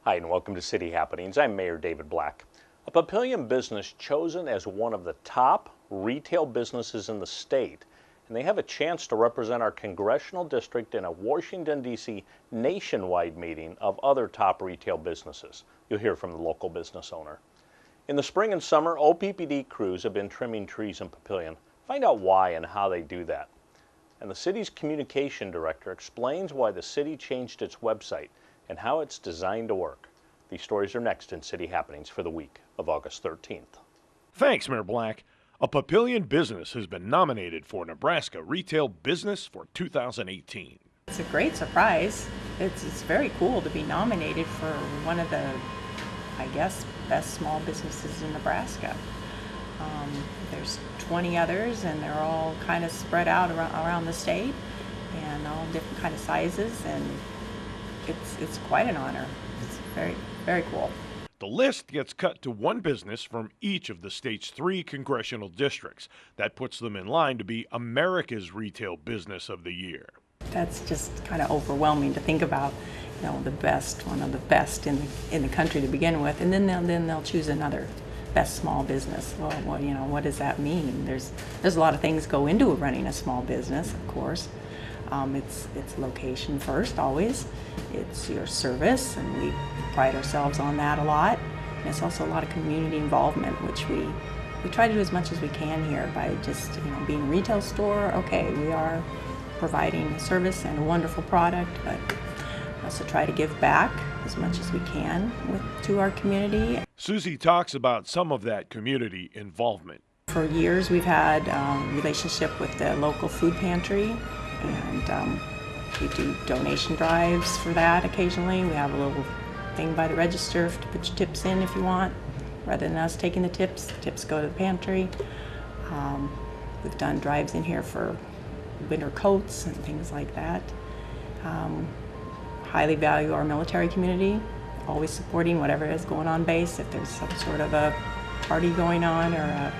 Hi, and welcome to City Happenings. I'm Mayor David Black. A Papillion business chosen as one of the top retail businesses in the state, and they have a chance to represent our congressional district in a Washington, D.C. nationwide meeting of other top retail businesses. You'll hear from the local business owner. In the spring and summer, OPPD crews have been trimming trees in Papillion. Find out why and how they do that. And the city's communication director explains why the city changed its website and how it's designed to work. These stories are next in City Happenings for the week of August 13th. Thanks, Mayor Black. A Papillion business has been nominated for Nebraska Retain Business for 2018. It's a great surprise. It's very cool to be nominated for one of the, I guess, best small businesses in Nebraska. There's 20 others, and they're all kind of spread out around the state, and all different kind of sizes, and it's quite an honor. It's very, very cool. The list gets cut to one business from each of the state's 3 congressional districts. That puts them in line to be America's Retail Business of the Year. That's just kind of overwhelming to think about, the best, one of the best in the country to begin with, and then they'll choose another best small business. Well, what does that mean? There's a lot of things go into running a small business, of course. It's location first, always. It's your service, and we pride ourselves on that a lot. And it's also a lot of community involvement, which we try to do as much as we can here by just, being a retail store. Okay, we are providing a service and a wonderful product, but we also try to give back as much as we can to our community. Susie talks about some of that community involvement. For years, we've had a relationship with the local food pantry, and we do donation drives for that occasionally. We have a little thing by the register to put your tips in if you want. Rather than us taking the tips go to the pantry. We've done drives in here for winter coats and things like that. Highly value our military community, always supporting whatever is going on base. If there's some sort of a party going on or a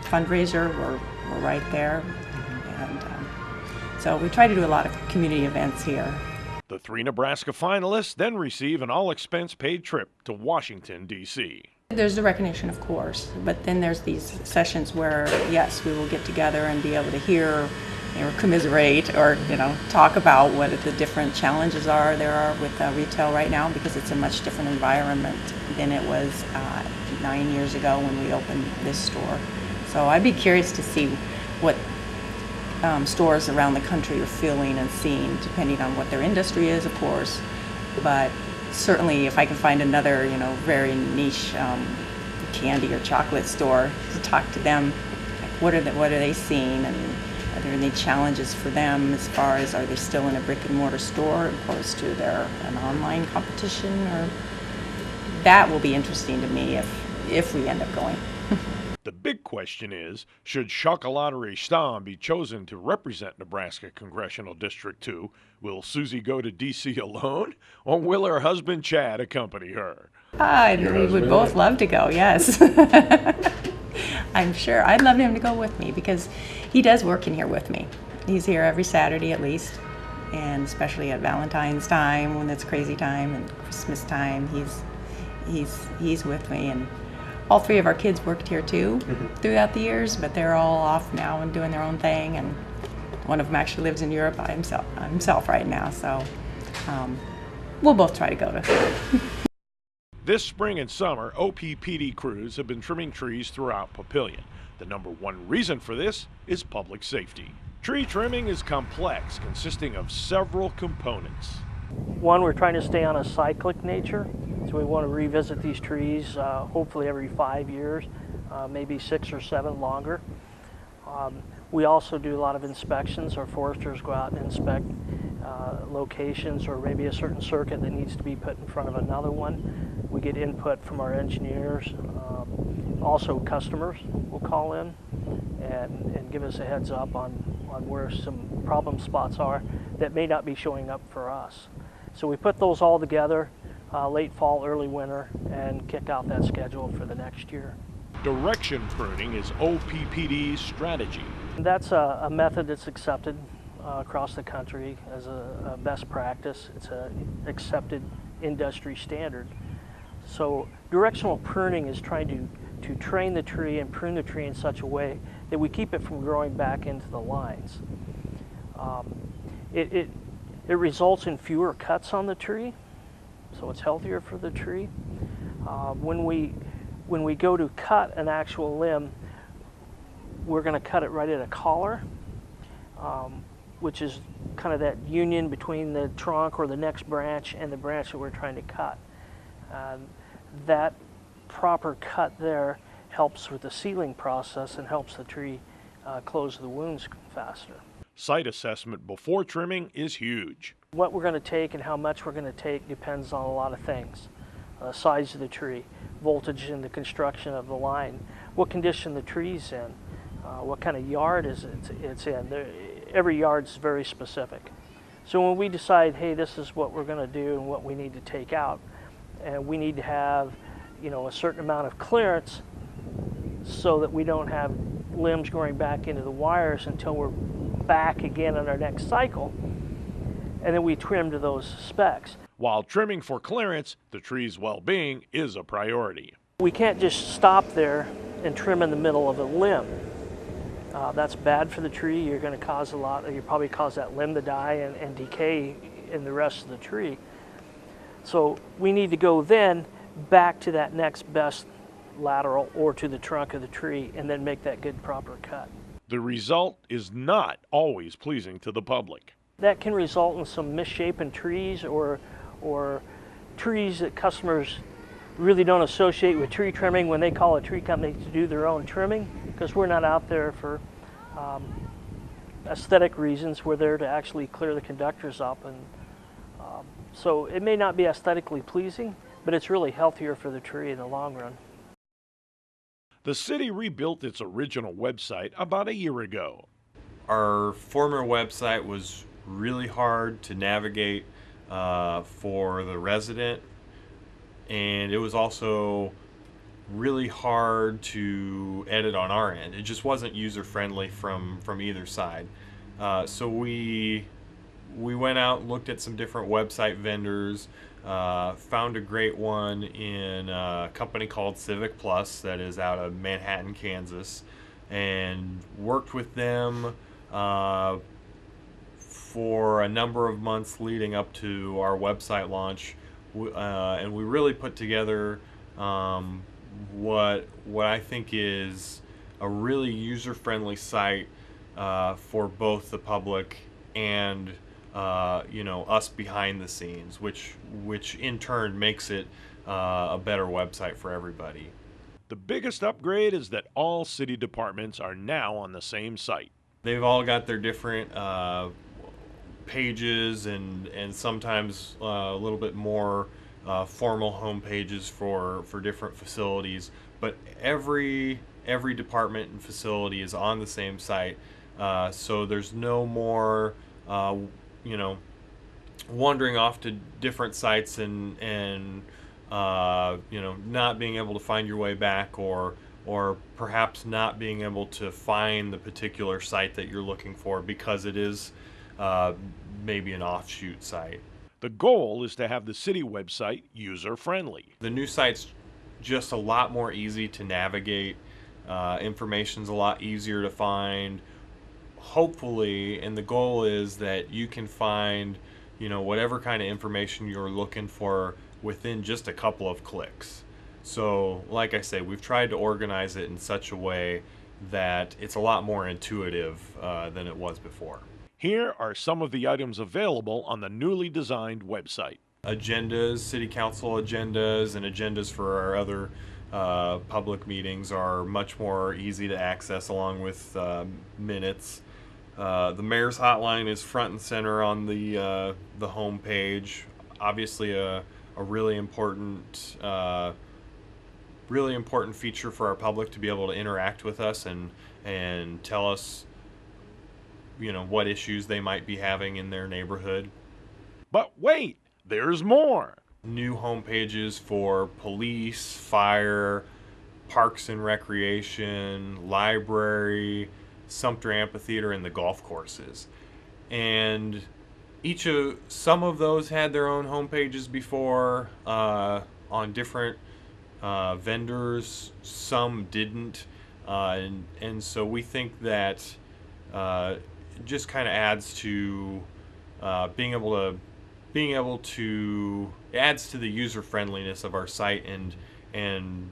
fundraiser, we're right there. And so we try to do a lot of community events here. The 3 Nebraska finalists then receive an all-expense-paid trip to Washington, D.C. There's the recognition, of course, but then there's these sessions where, yes, we will get together and be able to hear or commiserate or, talk about what the different challenges there are with retail right now, because it's a much different environment than it was 9 years ago when we opened this store. So I'd be curious to see what stores around the country are feeling and seeing, depending on what their industry is, of course. But certainly if I can find another, very niche candy or chocolate store to talk to them, like what are they seeing, and are there any challenges for them as far as, are they still in a brick and mortar store opposed to an online competition? Or that will be interesting to me if we end up going. The big question is, should Chocolate Stam be chosen to represent Nebraska Congressional District 2? Will Susie go to D.C. alone, or will her husband Chad accompany her? We would both love to go, yes. I'm sure. I'd love him to go with me because he does work in here with me. He's here every Saturday at least, and especially at Valentine's time when it's crazy time, and Christmas time, he's with me. And all 3 of our kids worked here too throughout the years, but they're all off now and doing their own thing. And one of them actually lives in Europe by himself right now, so we'll both try to go to. This spring and summer, OPPD crews have been trimming trees throughout Papillion. The number 1 reason for this is public safety. Tree trimming is complex, consisting of several components. One, we're trying to stay on a cyclic nature, so we want to revisit these trees hopefully every 5 years, maybe 6 or 7 longer. We also do a lot of inspections. Our foresters go out and inspect locations or maybe a certain circuit that needs to be put in front of another one. We get input from our engineers. Also customers will call in and give us a heads up on where some problem spots are that may not be showing up for us. So we put those all together late fall, early winter, and kick out that schedule for the next year. Direction pruning is OPPD's strategy. That's a method that's accepted across the country as a best practice. It's an accepted industry standard. So directional pruning is trying to train the tree and prune the tree in such a way that we keep it from growing back into the lines. It results in fewer cuts on the tree, so it's healthier for the tree. When we go to cut an actual limb, we're going to cut it right at a collar, which is kind of that union between the trunk or the next branch and the branch that we're trying to cut. That proper cut there helps with the sealing process and helps the tree close the wounds faster. Site assessment before trimming is huge. What we're going to take and how much we're going to take depends on a lot of things. Size of the tree, voltage in the construction of the line, what condition the tree's in, what kind of yard it's in. Every yard's very specific. So when we decide, hey, this is what we're going to do and what we need to take out, and we need to have, a certain amount of clearance so that we don't have limbs growing back into the wires until we're back again on our next cycle, and then we trim to those specs. While trimming for clearance, the tree's well-being is a priority. We can't just stop there and trim in the middle of a limb. That's bad for the tree. You're going to cause you probably cause that limb to die and decay in the rest of the tree. So we need to go then back to that next best lateral or to the trunk of the tree and then make that good proper cut. The result is not always pleasing to the public. That can result in some misshapen trees or trees that customers really don't associate with tree trimming when they call a tree company to do their own trimming, because we're not out there for aesthetic reasons. We're there to actually clear the conductors up, and so it may not be aesthetically pleasing, but it's really healthier for the tree in the long run. The city rebuilt its original website about a year ago. Our former website was really hard to navigate for the resident, and it was also really hard to edit on our end. It just wasn't user-friendly from either side. So we went out and looked at some different website vendors, found a great one in a company called Civic Plus that is out of Manhattan, Kansas, and worked with them for a number of months leading up to our website launch, and we really put together what I think is a really user-friendly site for both the public and us behind the scenes, which in turn makes it a better website for everybody. The biggest upgrade is that all city departments are now on the same site. They've all got their different pages and sometimes a little bit more formal home pages for different facilities, but every department and facility is on the same site, so there's no more wandering off to different sites and not being able to find your way back, or perhaps not being able to find the particular site that you're looking for because it is maybe an offshoot site. The goal is to have the city website user-friendly. The new site's just a lot more easy to navigate. Information's a lot easier to find, hopefully, and the goal is that you can find whatever kind of information you're looking for within just a couple of clicks. So like I say, we've tried to organize it in such a way that it's a lot more intuitive than it was before. Here are some of the items available on the newly designed website. Agendas, city council agendas, and agendas for our other public meetings are much more easy to access, along with minutes. The mayor's hotline is front and center on the home page. Obviously a really important feature for our public to be able to interact with us and tell us what issues they might be having in their neighborhood. But wait, there's more. New home pages for police, fire, parks and recreation, library, Sumter Amphitheater, and the golf courses. And some of those had their own home pages before on different vendors. Some didn't, and so we think that it just kind of adds to being able to adds to the user friendliness of our site, and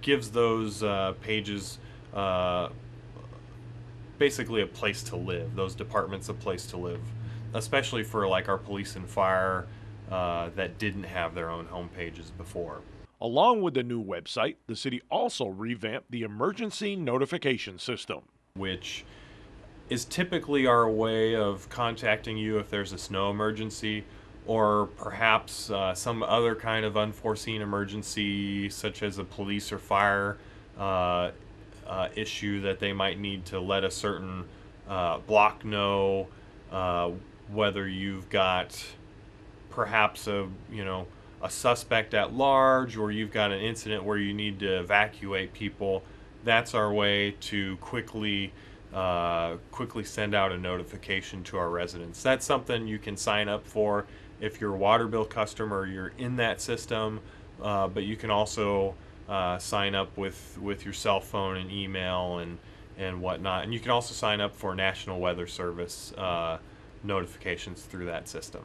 gives those pages basically a place to live, those departments a place to live, especially for like our police and fire that didn't have their own home pages before. Along with the new website, the city also revamped the emergency notification system, which is typically our way of contacting you if there's a snow emergency, or perhaps some other kind of unforeseen emergency, such as a police or fire issue that they might need to let a certain block know, whether you've got perhaps a suspect at large, or you've got an incident where you need to evacuate people. That's our way to quickly send out a notification to our residents. That's something you can sign up for if you're a water bill customer, you're in that system, but you can also sign up with your cell phone and email and whatnot. And you can also sign up for National Weather Service notifications through that system.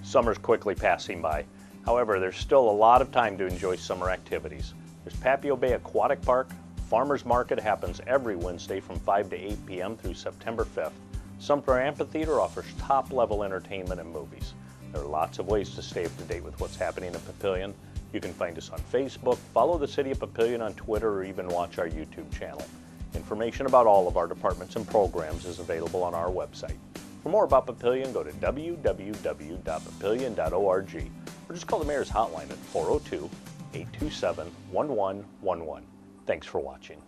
Summer's quickly passing by. However, there's still a lot of time to enjoy summer activities. There's Papillion Bay Aquatic Park. Farmers Market happens every Wednesday from 5 to 8 p.m. through September 5th. Sumter Amphitheater offers top-level entertainment and movies. There are lots of ways to stay up to date with what's happening in Papillion. You can find us on Facebook, follow the City of Papillion on Twitter, or even watch our YouTube channel. Information about all of our departments and programs is available on our website. For more about Papillion, go to www.papillion.org or just call the Mayor's Hotline at 402-827-1111. Thanks for watching.